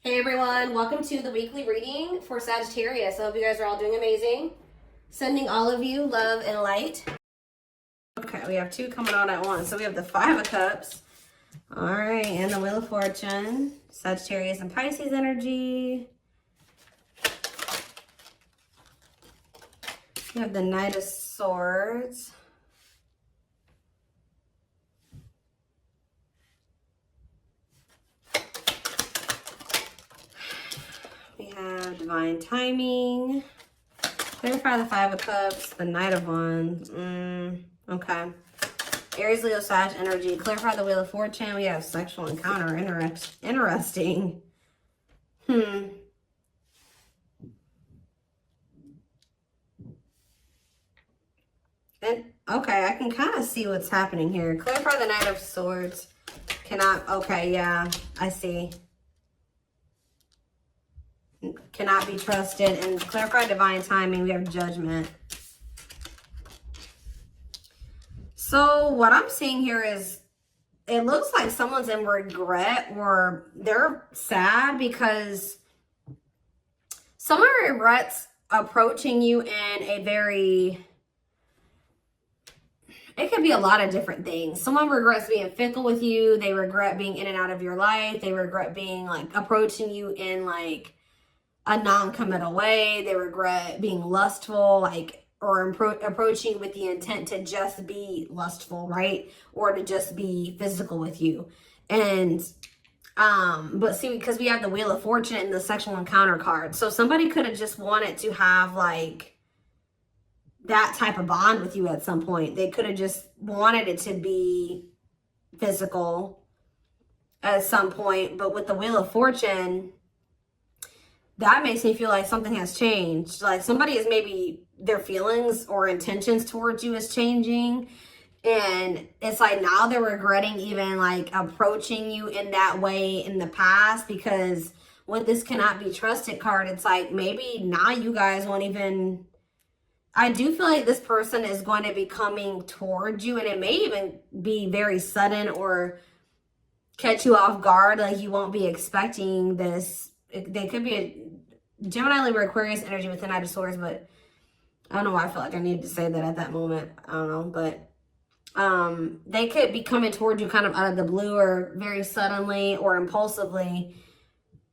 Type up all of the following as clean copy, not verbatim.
Hey everyone, welcome to the weekly reading for Sagittarius. I hope you guys are all doing amazing. Sending all of you love and light. Okay, we have two coming on at once. So we have the Five of Cups. All right, and the Wheel of Fortune. Sagittarius and Pisces energy. We have the Knight of Swords. We have Divine Timing. Clarify the Five of Cups, the Knight of Wands. Okay. Aries, Leo, Sag energy. Clarify the Wheel of Fortune. We have sexual encounter. Interesting. And, okay, I can kind of see what's happening here. Clarify the Knight of Swords. Cannot, okay, yeah, I see. Cannot be trusted. And clarify Divine Timing. We have Judgment. So what I'm seeing here is it looks like someone's in regret or they're sad because someone regrets approaching you in a very, it could be a lot of different things. Someone regrets being fickle with you. They regret being in and out of your life. They regret being like approaching you in like a non-committal way. They regret being lustful, like, or approaching with the intent to just be lustful, right? Or to just be physical with you. And, but see, because we have the Wheel of Fortune and the sexual encounter card. So somebody could have just wanted to have like that type of bond with you at some point. They could have just wanted it to be physical at some point. But with the Wheel of Fortune, that makes me feel like something has changed. Like somebody is maybe their feelings or intentions towards you is changing. And it's like now they're regretting even like approaching you in that way in the past, because with this cannot be trusted card, it's like maybe now you guys won't even, I do feel like this person is going to be coming towards you, and it may even be very sudden or catch you off guard. Like you won't be expecting this. They could be a Gemini, Libra, Aquarius energy with the Knight of Swords, but I don't know why I feel like I needed to say that at that moment. I don't know, but they could be coming towards you kind of out of the blue or very suddenly or impulsively.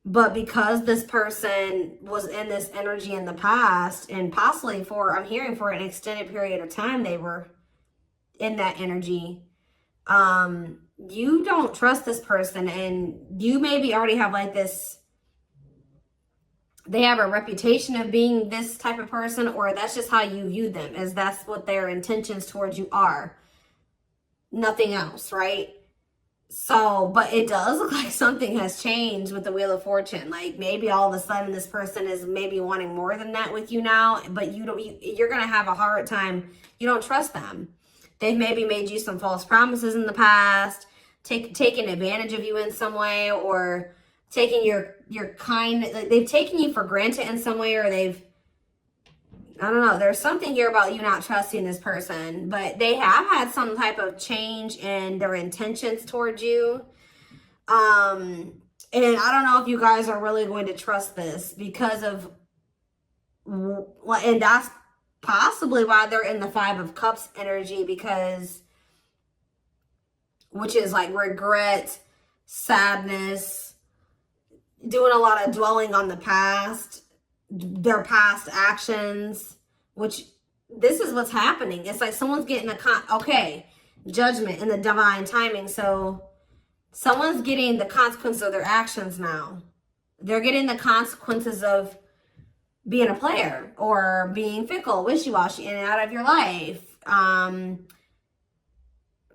But because this person was in this energy in the past, and possibly for, I'm hearing for an extended period of time, they were in that energy. You don't trust this person, and you maybe already have like this, they have a reputation of being this type of person, or that's just how you view them, as that's what their intentions towards you are. Nothing else, right? So, but it does look like something has changed with the Wheel of Fortune. Like maybe all of a sudden this person is maybe wanting more than that with you now, but you're going to have a hard time. You don't trust them. They've maybe made you some false promises in the past, taken advantage of you in some way, or taking your kind, like they've taken you for granted in some way, or they've, I don't know, there's something here about you not trusting this person, but they have had some type of change in their intentions towards you. And I don't know if you guys are really going to trust this because of, and that's possibly why they're in the Five of Cups energy, because, which is like regret, sadness, doing a lot of dwelling on the past, their past actions, which this is what's happening. It's like someone's getting Judgment and the Divine Timing. So someone's getting the consequence of their actions now. They're getting the consequences of being a player or being fickle, wishy-washy, in and out of your life.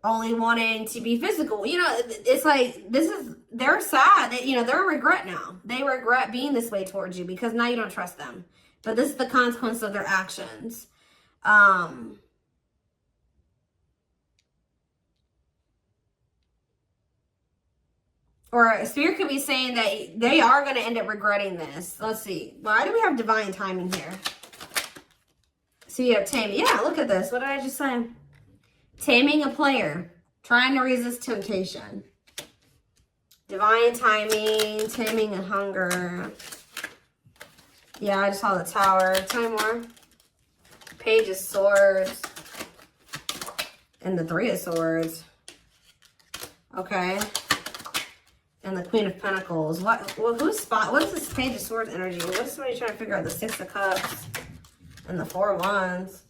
Only wanting to be physical. You know, it's like, they're sad that, you know, they're regret now. They regret being this way towards you because now you don't trust them. But this is the consequence of their actions. Or Spirit could be saying that they are going to end up regretting this. Let's see. Why do we have Divine Timing here? So you have Taming. Yeah, look at this. What did I just say? Taming a player. Trying to resist temptation. Divine timing, taming and hunger. Yeah, I just saw the Tower. Tell me more. Page of Swords. And the Three of Swords. Okay. And the Queen of Pentacles. What is this Page of Swords energy? What is somebody trying to figure out? The Six of Cups. And the Four of Wands.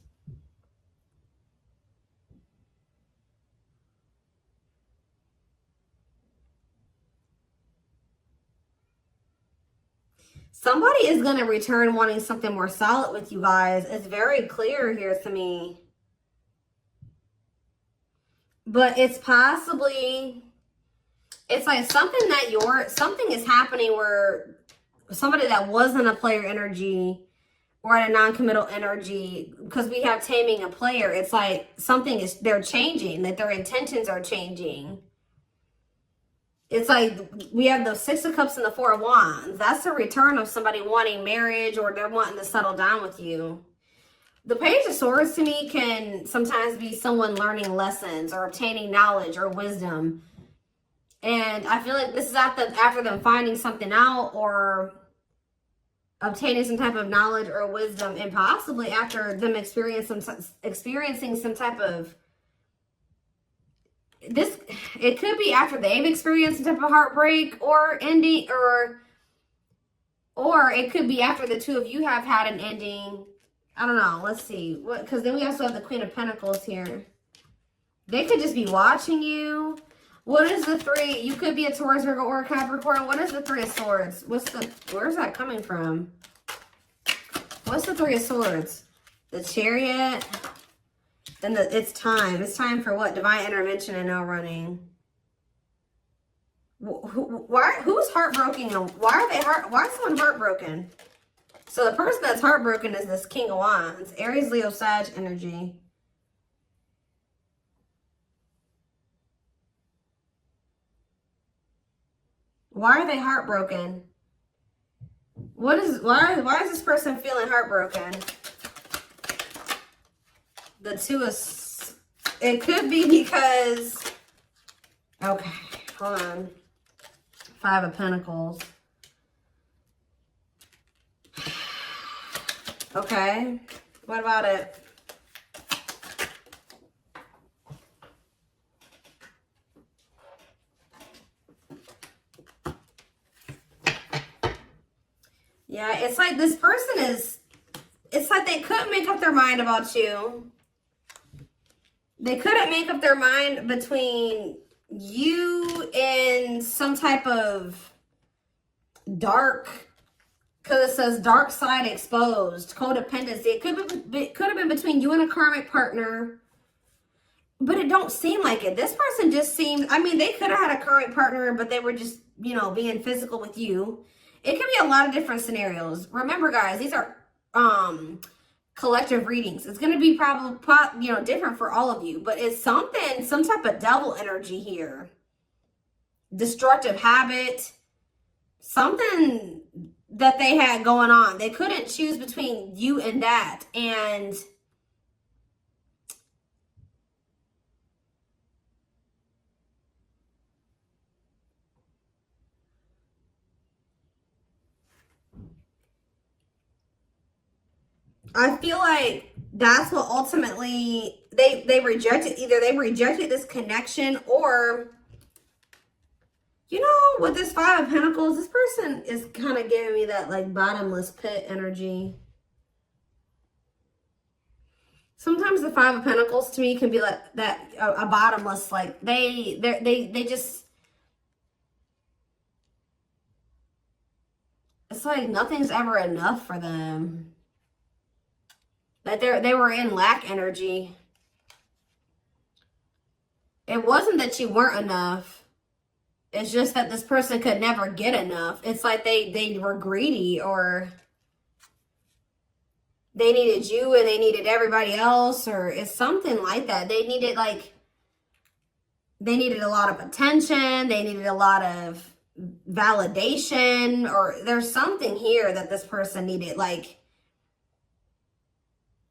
Somebody is going to return wanting something more solid with you guys. It's very clear here to me. But it's possibly, it's like something is happening where somebody that wasn't a player energy or at a non-committal energy, because we have taming a player, it's like they're changing, that their intentions are changing. It's like we have the Six of Cups and the Four of Wands. That's the return of somebody wanting marriage, or they're wanting to settle down with you. The Page of Swords to me can sometimes be someone learning lessons or obtaining knowledge or wisdom. And I feel like this is after them finding something out or obtaining some type of knowledge or wisdom, and possibly after them experiencing some type of it could be after they've experienced some type of heartbreak or ending, or it could be after the two of you have had an ending. I don't know. Let's see. Because then we also have the Queen of Pentacles here. They could just be watching you. What is the three? You could be a Taurus, Virgo, or a Capricorn. What is the Three of Swords? Where's that coming from? What's the Three of Swords? The Chariot. Then it's time. It's time for what? Divine intervention and no running. Who's heartbroken? Why is someone heartbroken? So the person that's heartbroken is this King of Wands. Aries, Leo, Sag energy. Why are they heartbroken? Why is this person feeling heartbroken? The Two of... It could be because... Okay, hold on. Five of Pentacles. Okay, what about it? Yeah, it's like this person is... It's like they couldn't make up their mind about you. They couldn't make up their mind between you and some type of dark, because it says dark side exposed, codependency. It could have been between you and a karmic partner, but it don't seem like it. This person just seems, I mean, they could have had a karmic partner, but they were just, you know, being physical with you. It could be a lot of different scenarios. Remember, guys, these are collective readings. It's going to be probably, you know, different for all of you, but it's some type of devil energy here. Destructive habit, something that they had going on. They couldn't choose between you and that. And I feel like that's what ultimately they rejected. Either they rejected this connection, or, you know, with this Five of Pentacles, this person is kind of giving me that like bottomless pit energy. Sometimes the Five of Pentacles to me can be like that, a bottomless, like they just, it's like nothing's ever enough for them. Like they were in lack energy. It wasn't that you weren't enough. It's just that this person could never get enough. It's like they were greedy, or they needed you and they needed everybody else, or it's something like that. They needed a lot of attention. They needed a lot of validation, or there's something here that this person needed. Like,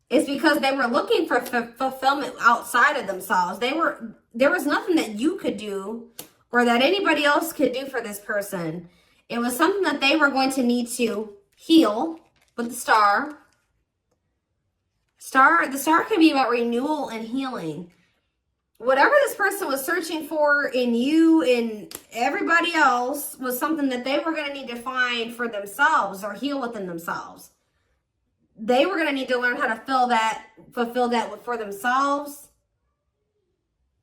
it's because they were looking for fulfillment outside of themselves. There was nothing that you could do or that anybody else could do for this person. It was something that they were going to need to heal with the star. The star can be about renewal and healing. Whatever this person was searching for in you and everybody else was something that they were going to need to find for themselves or heal within themselves. They were going to need to learn how to fulfill that for themselves.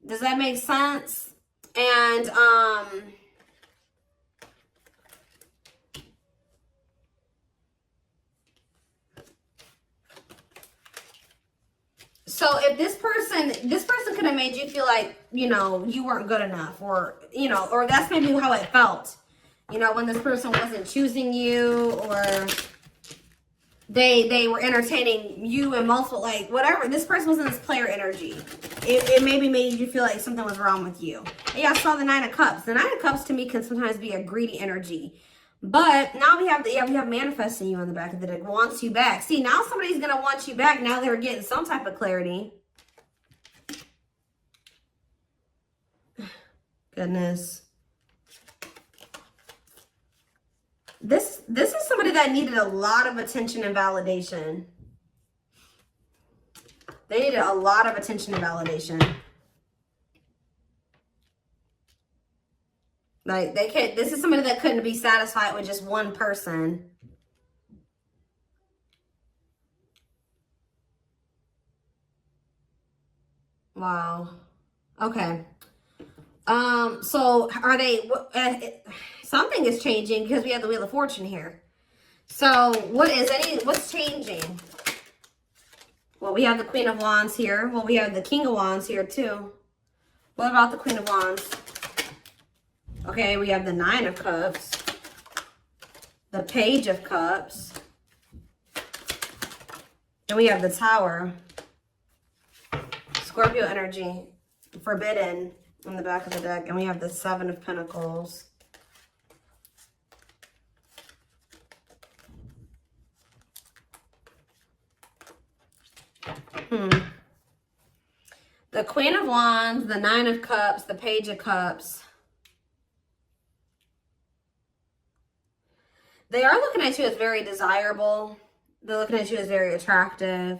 Does that make sense? And, so if this person could have made you feel like, you know, you weren't good enough, or, you know, or that's maybe how it felt, you know, when this person wasn't choosing you, or they were entertaining you and multiple, like, whatever. This person was in this player energy. It maybe made you feel like something was wrong with you. Yeah, I saw the Nine of Cups. The Nine of Cups to me can sometimes be a greedy energy. But now we have manifesting you on the back of the deck. Wants you back. See, now somebody's going to want you back. Now they're getting some type of clarity. Goodness. This is somebody that needed a lot of attention and validation. They needed a lot of attention and validation. Like, this is somebody that couldn't be satisfied with just one person. Wow. Okay. So are they, something is changing because we have the Wheel of Fortune here. So what's changing? Well, we have the Queen of Wands here. Well, we have the King of Wands here too. What about the Queen of Wands? Okay, we have the Nine of Cups, the Page of Cups, and we have the Tower. Scorpio energy, forbidden on the back of the deck, and we have the Seven of Pentacles. The Queen of Wands, the Nine of Cups, the Page of Cups. They are looking at you as very desirable. They're looking at you as very attractive.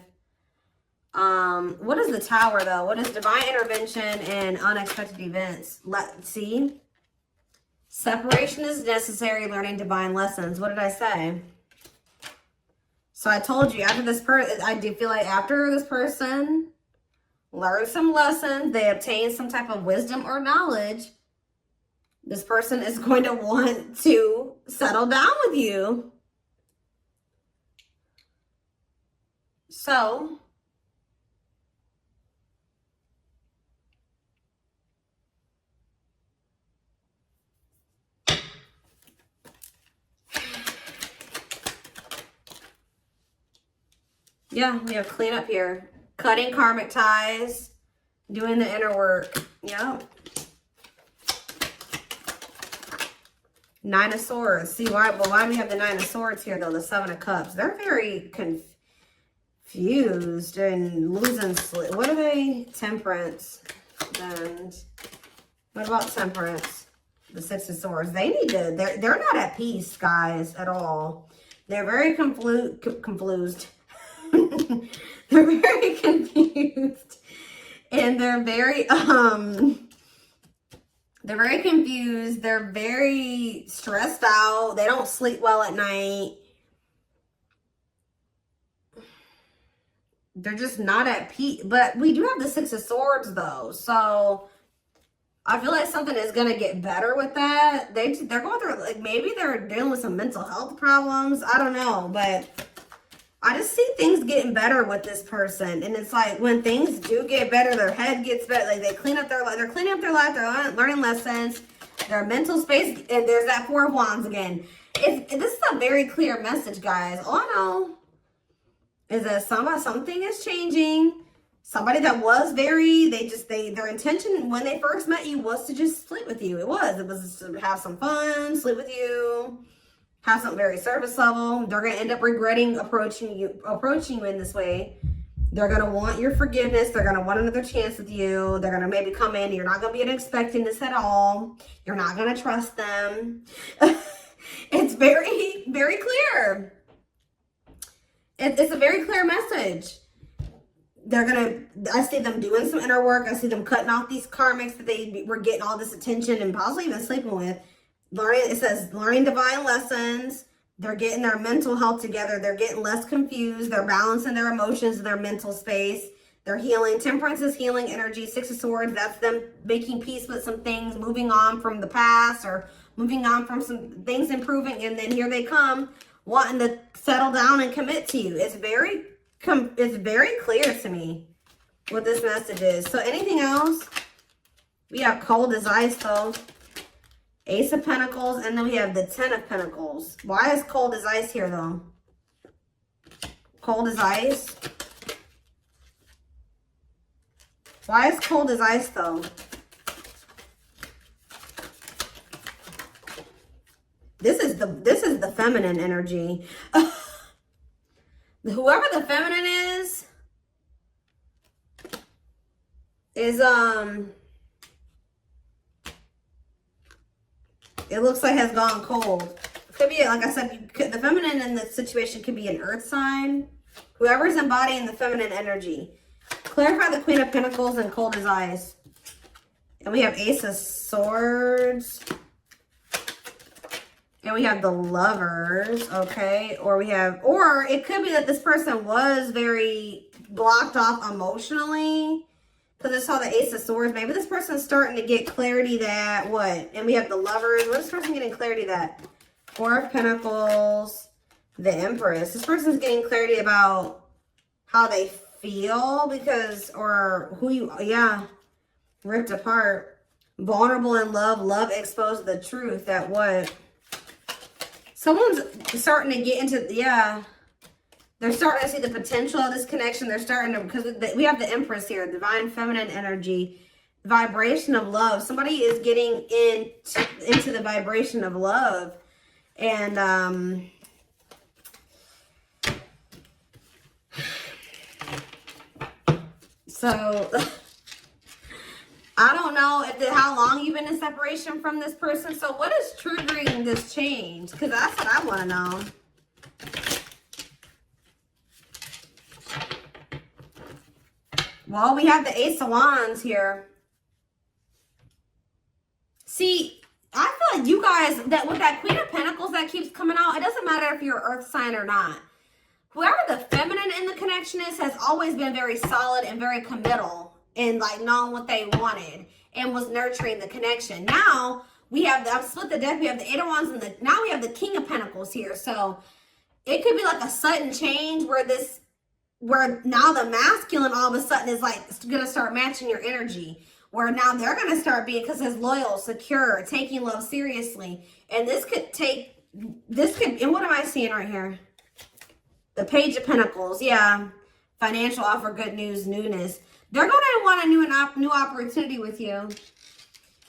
What is the Tower, though? What is divine intervention and unexpected events? Let's see. Separation is necessary, learning divine lessons. What did I say? So I told you, after this person, I do feel like after this person learned some lessons, they obtained some type of wisdom or knowledge, this person is going to want to settle down with you. So, yeah, we have cleanup here. Cutting karmic ties, doing the inner work. Yep. Nine of Swords. See, why do we have the Nine of Swords here, though? The Seven of Cups. They're very confused and losing sleep. What are they? Temperance. And what about Temperance? The Six of Swords. They need to, they're not at peace, guys, at all. They're very confused. They're very confused. And they're very confused. They're very stressed out. They don't sleep well at night. They're just not at peace. But we do have the Six of Swords, though. So I feel like something is going to get better with that. They're going through, like, maybe they're dealing with some mental health problems. I don't know. But I just see things getting better with this person. And it's like when things do get better, their head gets better. Like, they're cleaning up their life. They're learning lessons. Their mental space. And there's that Four of Wands again. This is a very clear message, guys. All I know is that something is changing. Somebody that was their intention when they first met you was to just sleep with you. It was to have some fun, sleep with you, have something very surface level. They're going to end up regretting approaching you in this way. They're going to want your forgiveness. They're going to want another chance with you. They're going to maybe come in. You're not going to be expecting this at all. You're not going to trust them. It's very, very clear. It's a very clear message. I see them doing some inner work. I see them cutting off these karmics that they were getting all this attention and possibly even sleeping with. It says learning divine lessons. They're getting their mental health together. They're getting less confused. They're balancing their emotions in their mental space. They're healing. Temperance is healing energy. Six of Swords, that's them making peace with some things, moving on from the past or moving on from some things improving. And then here they come wanting to settle down and commit to you. It's very clear to me what this message is. So anything else? We have cold as ice though. Ace of Pentacles, and then we have the Ten of Pentacles. Why is cold as ice here, though? Cold as ice? Why is cold as ice, though? This is the feminine energy. Whoever the feminine is it looks like has gone cold. Could be, like I said, the feminine in this situation could be an earth sign. Whoever's embodying the feminine energy. Clarify the Queen of Pentacles and cold as ice. And we have Ace of Swords. And we have the Lovers, okay? Or it could be that this person was very blocked off emotionally. Because I saw the Ace of Swords. Maybe this person's starting to get clarity that, what? And we have the Lovers. What is this person getting clarity that? Four of Pentacles. The Empress. This person's getting clarity about how they feel because, or who you, yeah. Ripped apart. Vulnerable in love. Love exposed the truth. That what? Someone's starting to get into, yeah. They're starting to see the potential of this connection. They're starting to, because we have the Empress here, divine feminine energy, vibration of love. Somebody is getting into the vibration of love. And, so, I don't know how long you've been in separation from this person. So what is triggering this change? Because that's what I want to know. Well, we have the Ace of Wands here. See, I feel like you guys, that with that Queen of Pentacles that keeps coming out, it doesn't matter if you're an earth sign or not. Whoever the feminine in the connection is has always been very solid and very committal and like knowing what they wanted and was nurturing the connection. Now we have, I've split the deck, we have the Eight of Wands and now we have the King of Pentacles here. So it could be like a sudden change where now the masculine all of a sudden is like going to start matching your energy. Where now they're going to start being, because it's loyal, secure, taking love seriously. And and what am I seeing right here? The Page of Pentacles, yeah. Financial offer, good news, newness. They're going to want a new opportunity with you.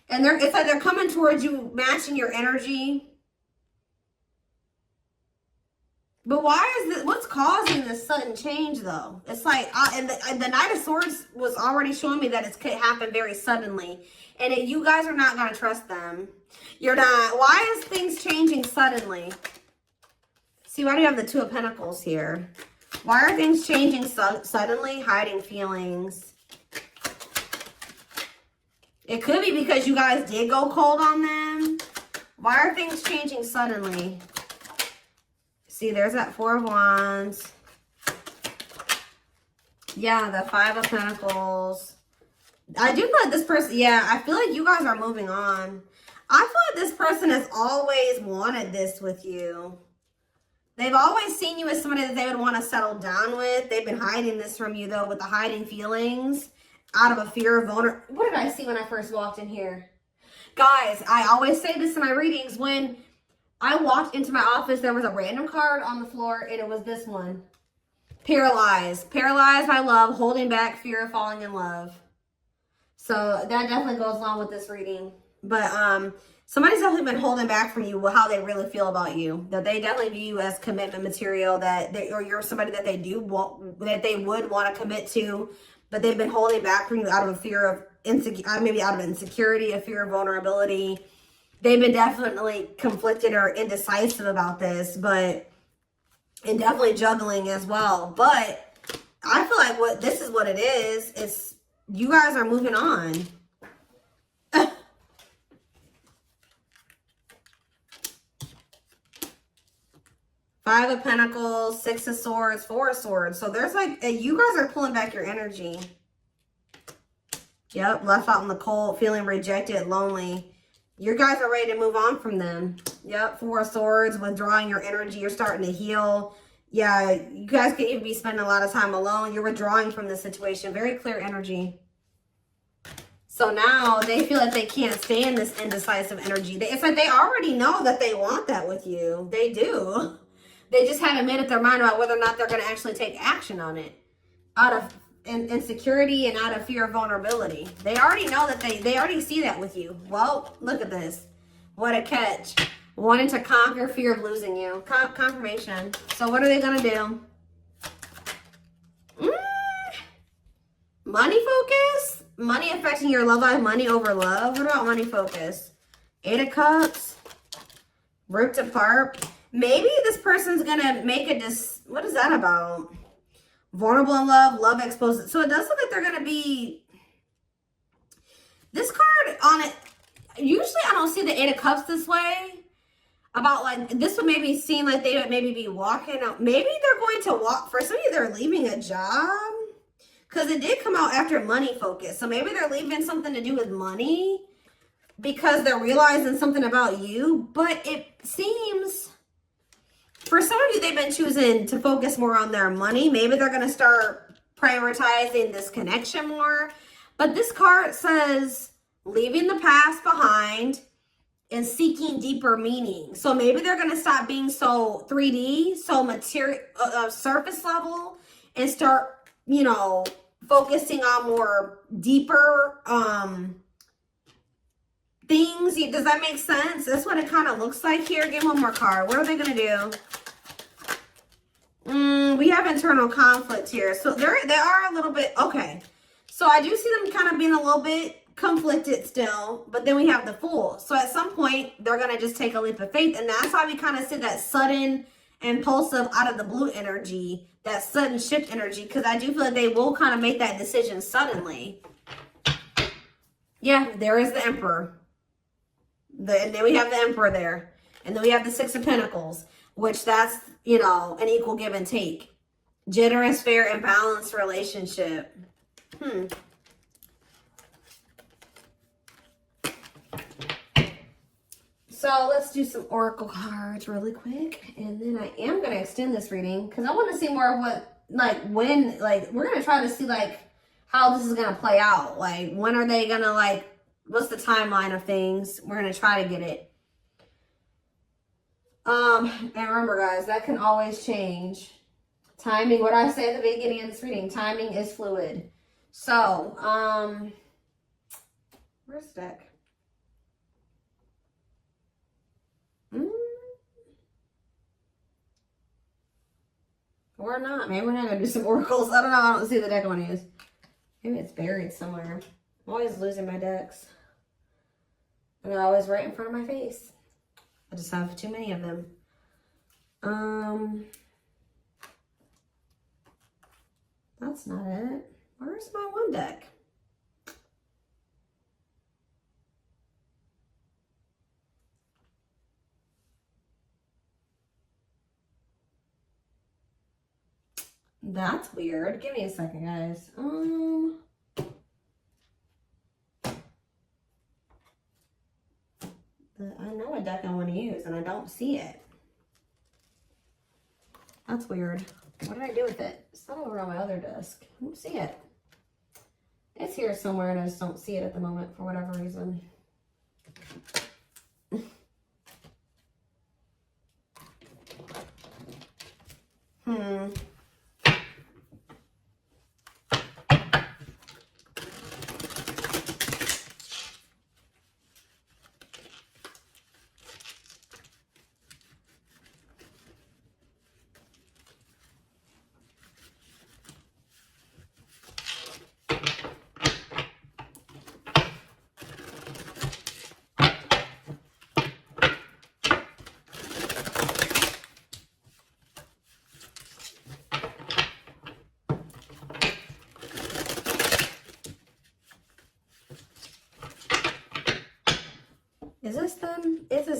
And it's like they're coming towards you, matching your energy. But why is this, what's causing this sudden change though? It's like, and the Knight of Swords was already showing me that it could happen very suddenly. And you guys are not going to trust them. You're not. Why is things changing suddenly? See, why do you have the Two of Pentacles here? Why are things changing suddenly? Hiding feelings. It could be because you guys did go cold on them. Why are things changing suddenly? See, there's that Four of Wands. Yeah, the Five of Pentacles. I do feel like this person, yeah, I feel like you guys are moving on. I feel like this person has always wanted this with you. They've always seen you as somebody that they would want to settle down with. They've been hiding this from you, though, with the hiding feelings out of a fear of vulnerability. What did I see when I first walked in here? Guys, I always say this in my readings. When I walked into my office, there was a random card on the floor, and it was this one. Paralyzed. Paralyzed by love, holding back fear of falling in love. So that definitely goes along with this reading. But Somebody's definitely been holding back from you how they really feel about you. That they definitely view you as commitment material. Or you're somebody that they do want, that they would want to commit to, but they've been holding back from you out of a fear of maybe out of insecurity, a fear of vulnerability. They've been definitely conflicted or indecisive about this, and definitely juggling as well. But I feel like this is what it is. It's you guys are moving on. Five of Pentacles, Six of Swords, Four of Swords. So there's like, you guys are pulling back your energy. Yep, left out in the cold, feeling rejected, lonely. You guys are ready to move on from them. Yep, Four of Swords, withdrawing your energy. You're starting to heal. Yeah, you guys could even be spending a lot of time alone. You're withdrawing from this situation. Very clear energy. So now they feel like they can't stand this indecisive energy. It's like they already know that they want that with you. They do. They just haven't made up their mind about whether or not they're going to actually take action on it. Out of insecurity and out of fear of vulnerability. They already know that they already see that with you. Well, look at this. What a catch. Wanting to conquer fear of losing you. Confirmation. So what are they going to do? Money focus? Money affecting your love life. Money over love. What about money focus? Eight of Cups. Ripped apart. Maybe this person's going to make what is that about? Vulnerable in love, love exposed. So it does look like they're going to be, this card on it, usually I don't see the Eight of Cups this way. About like, this would maybe seem like they would maybe be walking out. Maybe they're going to walk, for some of you, they're leaving a job. Because it did come out after money focus. So maybe they're leaving something to do with money. Because they're realizing something about you. But it seems, for some of you, they've been choosing to focus more on their money. Maybe they're going to start prioritizing this connection more. But this card says, leaving the past behind and seeking deeper meaning. So maybe they're going to stop being so 3D, so material, surface level, and start, you know, focusing on more deeper things. Does that make sense? That's what it kind of looks like here. Give one more card. What are they going to do? We have internal conflict here. So they are a little bit, okay. So I do see them kind of being a little bit conflicted still, but then we have the Fool. So at some point, they're going to just take a leap of faith. And that's why we kind of see that sudden, impulsive, out of the blue energy, that sudden shift energy, because I do feel like they will kind of make that decision suddenly. Yeah, there is the Emperor. And then we have the Emperor there. And then we have the Six of Pentacles, which that's, you know, an equal give and take. Generous, fair, and balanced relationship. So let's do some oracle cards really quick. And then I am going to extend this reading because I want to see more of what, like, when, like, we're going to try to see, like, how this is going to play out. Like, when are they going to, like, what's the timeline of things? We're going to try to get it. And remember, guys, that can always change. Timing, what I say at the beginning of this reading, timing is fluid. So, where's the deck? Or not. Maybe we're not going to do some oracles. I don't know. I don't see the deck I want to use. Maybe it's buried somewhere. I'm always losing my decks. And they're always right in front of my face. I just have too many of them. That's not it. Where's my one deck? That's weird. Give me a second, guys. I know a deck I want to use, and I don't see it. That's weird. What did I do with it? It's not over on my other desk. I don't see it. It's here somewhere, and I just don't see it at the moment for whatever reason.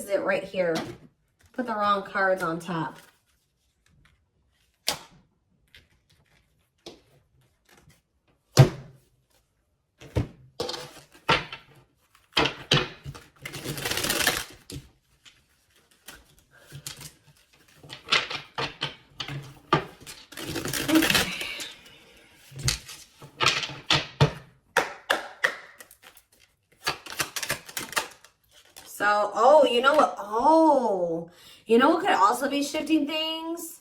is it right here. Put the wrong cards on top. So, oh, you know what? Oh, you know what could also be shifting things?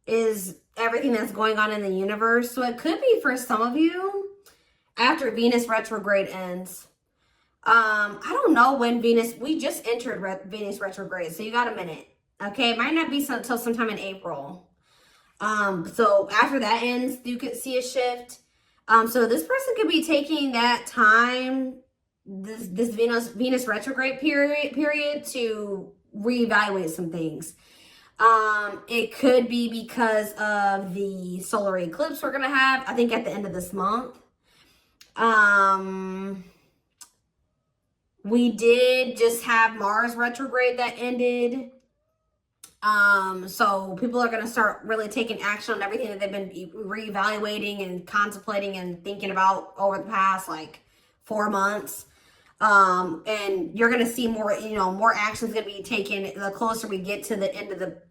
Is everything that's going on in the universe. So it could be for some of you after Venus retrograde ends. I don't know when Venus, we just entered Venus retrograde. So you got a minute. Okay. It might not be until sometime in April. So after that ends, you could see a shift. So this person could be taking that time, this Venus retrograde period to reevaluate some things. It could be because of the solar eclipse we're gonna have, I think at the end of this month. We did just have Mars retrograde that ended. So people are going to start really taking action on everything that they've been reevaluating and contemplating and thinking about over the past like 4 months. And you're going to see more, you know, more actions going to be taken the closer we get to the end of the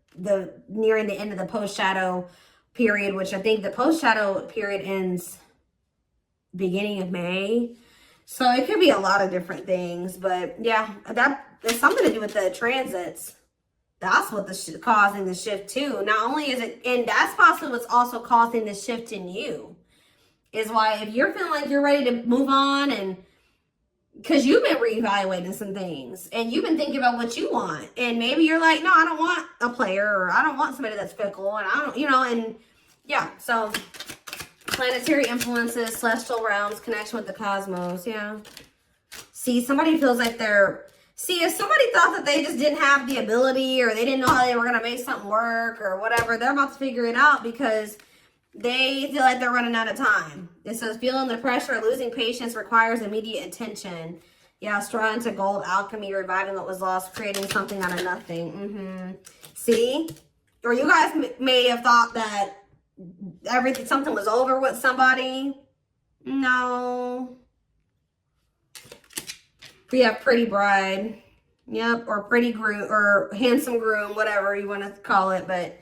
nearing the end of the post shadow period, which I think the post shadow period ends beginning of May. So it could be a lot of different things, but yeah, that has something to do with the transits. That's what causing the shift too. Not only is it, and that's possibly what's also causing the shift in you, is why if you're feeling like you're ready to move on, and because you've been reevaluating some things and you've been thinking about what you want, and maybe you're like, no, I don't want a player, or I don't want somebody that's fickle, and I don't, you know, and yeah, so planetary influences, celestial realms, connection with the cosmos, yeah. See, somebody feels like they're, see, if somebody thought that they just didn't have the ability, or they didn't know how they were going to make something work or whatever, they're about to figure it out because they feel like they're running out of time. It says, feeling the pressure, losing patience requires immediate attention. Yeah, straw into gold, alchemy, reviving what was lost, creating something out of nothing. See? Or you guys may have thought that something was over with somebody. No. We have pretty bride. Yep, or pretty groom, or handsome groom, whatever you want to call it. But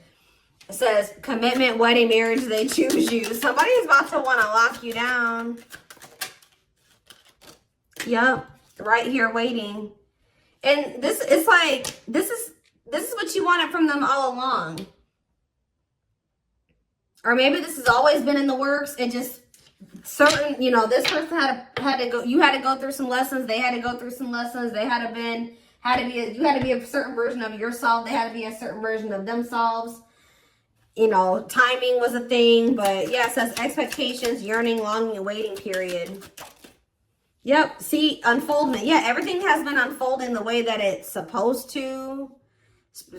it says commitment, wedding, marriage, they choose you. Somebody's about to want to lock you down. Yep, right here waiting. And this is like, this is what you wanted from them all along. Or maybe this has always been in the works. It just certain, you know, this person had to go, you had to go through some lessons, they had to go through some lessons, you had to be a certain version of yourself, they had to be a certain version of themselves. You know, timing was a thing, but yeah, it says expectations, yearning, longing, and waiting period. Yep, see, unfoldment. Yeah, everything has been unfolding the way that it's supposed to.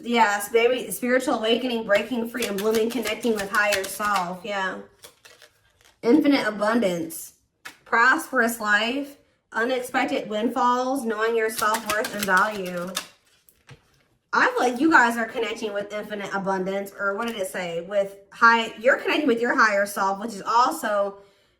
Yeah, maybe spiritual awakening, breaking free, and blooming, connecting with higher self. Yeah. Infinite abundance, prosperous life, unexpected windfalls, knowing your self-worth and value. I feel like you guys are connecting with infinite abundance, or what did it say? You're connecting with your higher self, which is also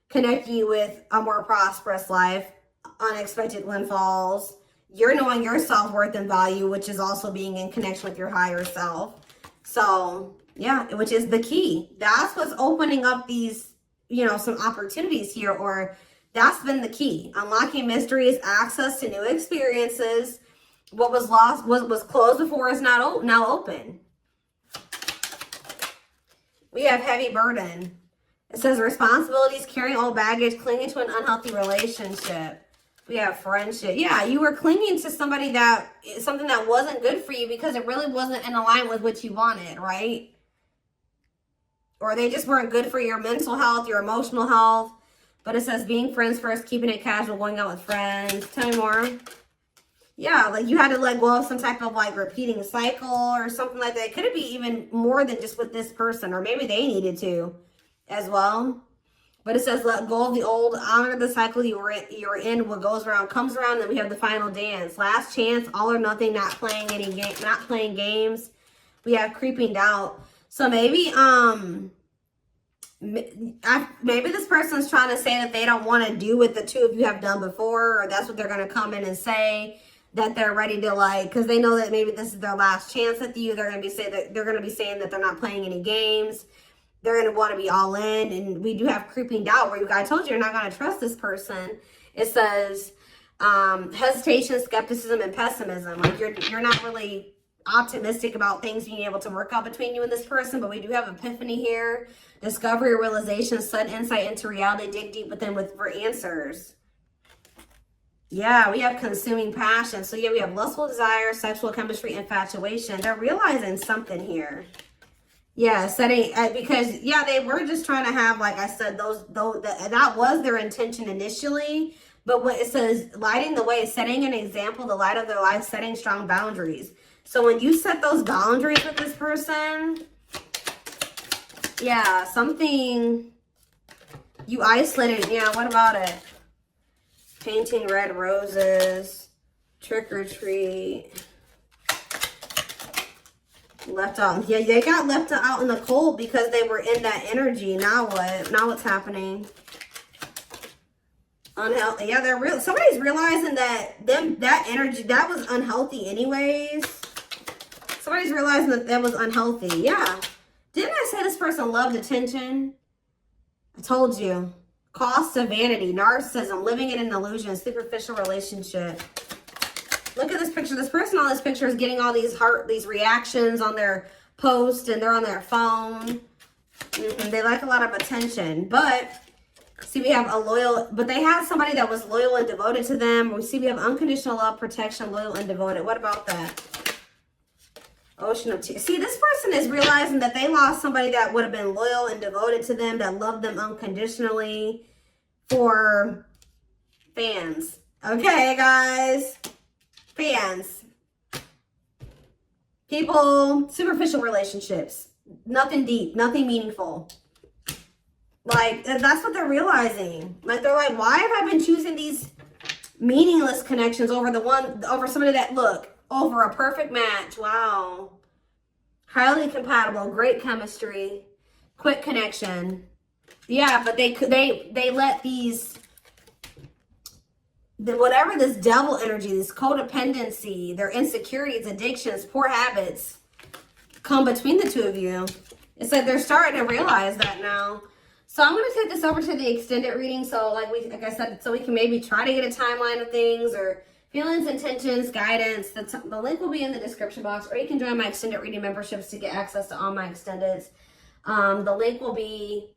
connecting you with a more prosperous life, unexpected windfalls. You're knowing your self-worth and value, which is also being in connection with your higher self. So, yeah, which is the key. That's what's opening up these, you know, some opportunities here, or that's been the key. Unlocking mysteries, access to new experiences. What was lost, what was closed before is now open. We have heavy burden. It says responsibilities, carrying old baggage, clinging to an unhealthy relationship. We have friendship. Yeah, you were clinging to something that wasn't good for you because it really wasn't in alignment with what you wanted, right? Or they just weren't good for your mental health, your emotional health. But it says being friends first, keeping it casual, going out with friends. Tell me more. Yeah, like you had to let go of some type of like repeating cycle or something like that. Could it be even more than just with this person? Or maybe they needed to as well. But it says, let go of the old, honor the cycle you're in. What goes around comes around. Then we have the final dance. Last chance, all or nothing, not playing any game, not playing games. We have creeping doubt. So maybe, maybe this person's trying to say that they don't want to do what the two of you have done before, or that's what they're going to come in and say, that they're ready to, like, because they know that maybe this is their last chance with you. They're going to be saying that they're not playing any games. They're going to want to be all in. And we do have creeping doubt, where I told you you're not going to trust this person. It says hesitation, skepticism, and pessimism. Like you're not really optimistic about things being able to work out between you and this person. But we do have epiphany here, discovery, realization, sudden insight into reality. Dig deep within for answers. Yeah, we have consuming passion. So yeah, we have lustful desire, sexual chemistry, infatuation. They're realizing something here. Yeah, setting, because yeah, they were just trying to have, like I said, that was their intention initially. But when it says lighting the way, setting an example, the light of their life, setting strong boundaries. So when you set those boundaries with this person, yeah, something you isolated. Yeah, what about it? Painting red roses, trick or treat. Left out. Yeah, they got left out in the cold because they were in that energy. Now what? Now what's happening? Unhealthy. Yeah, somebody's realizing that that energy, that was unhealthy anyways. Somebody's realizing that was unhealthy. Yeah. Didn't I say this person loved attention? I told you. Cost of vanity, narcissism, living in an illusion, superficial relationship. Look at this picture. This person on this picture is getting all these reactions on their post, and they're on their phone. They like a lot of attention. But see, we have but they had somebody that was loyal and devoted to them. We see we have unconditional love, protection, loyal and devoted. What about that? Ocean of tears. See, this person is realizing that they lost somebody that would have been loyal and devoted to them, that loved them unconditionally, for fans. Okay, guys. Fans. People, superficial relationships. Nothing deep, nothing meaningful. Like, that's what they're realizing. Like, they're like, why have I been choosing these meaningless connections over somebody that, look, over a perfect match? Wow. Highly compatible, great chemistry, quick connection. Yeah, but they let whatever this devil energy, this codependency, their insecurities, addictions, poor habits come between the two of you. It's like they're starting to realize that now. So I'm going to take this over to the extended reading. So like I said, so we can maybe try to get a timeline of things, or feelings, intentions, guidance. The link will be in the description box, or you can join my extended reading memberships to get access to all my extendeds. The link will be,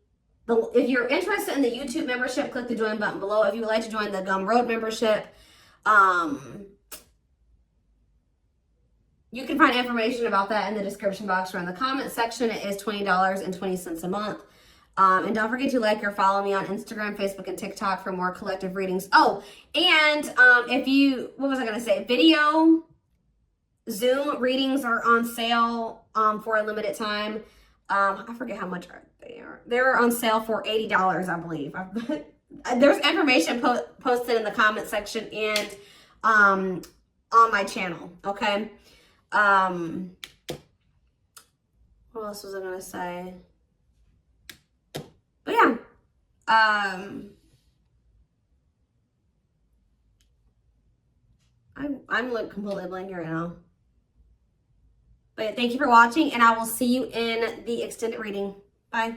if you're interested in the YouTube membership, click the join button below. If you would like to join the Gumroad membership, you can find information about that in the description box or in the comment section. It is $20.20 a month. And don't forget to like or follow me on Instagram, Facebook, and TikTok for more collective readings. Oh, and what was I going to say? Video Zoom readings are on sale for a limited time. I forget how much they are. They're on sale for $80, I believe. There's information posted in the comment section and on my channel, okay? What else was I going to say? But yeah, I'm like completely blank right now. But thank you for watching, and I will see you in the extended reading. Bye.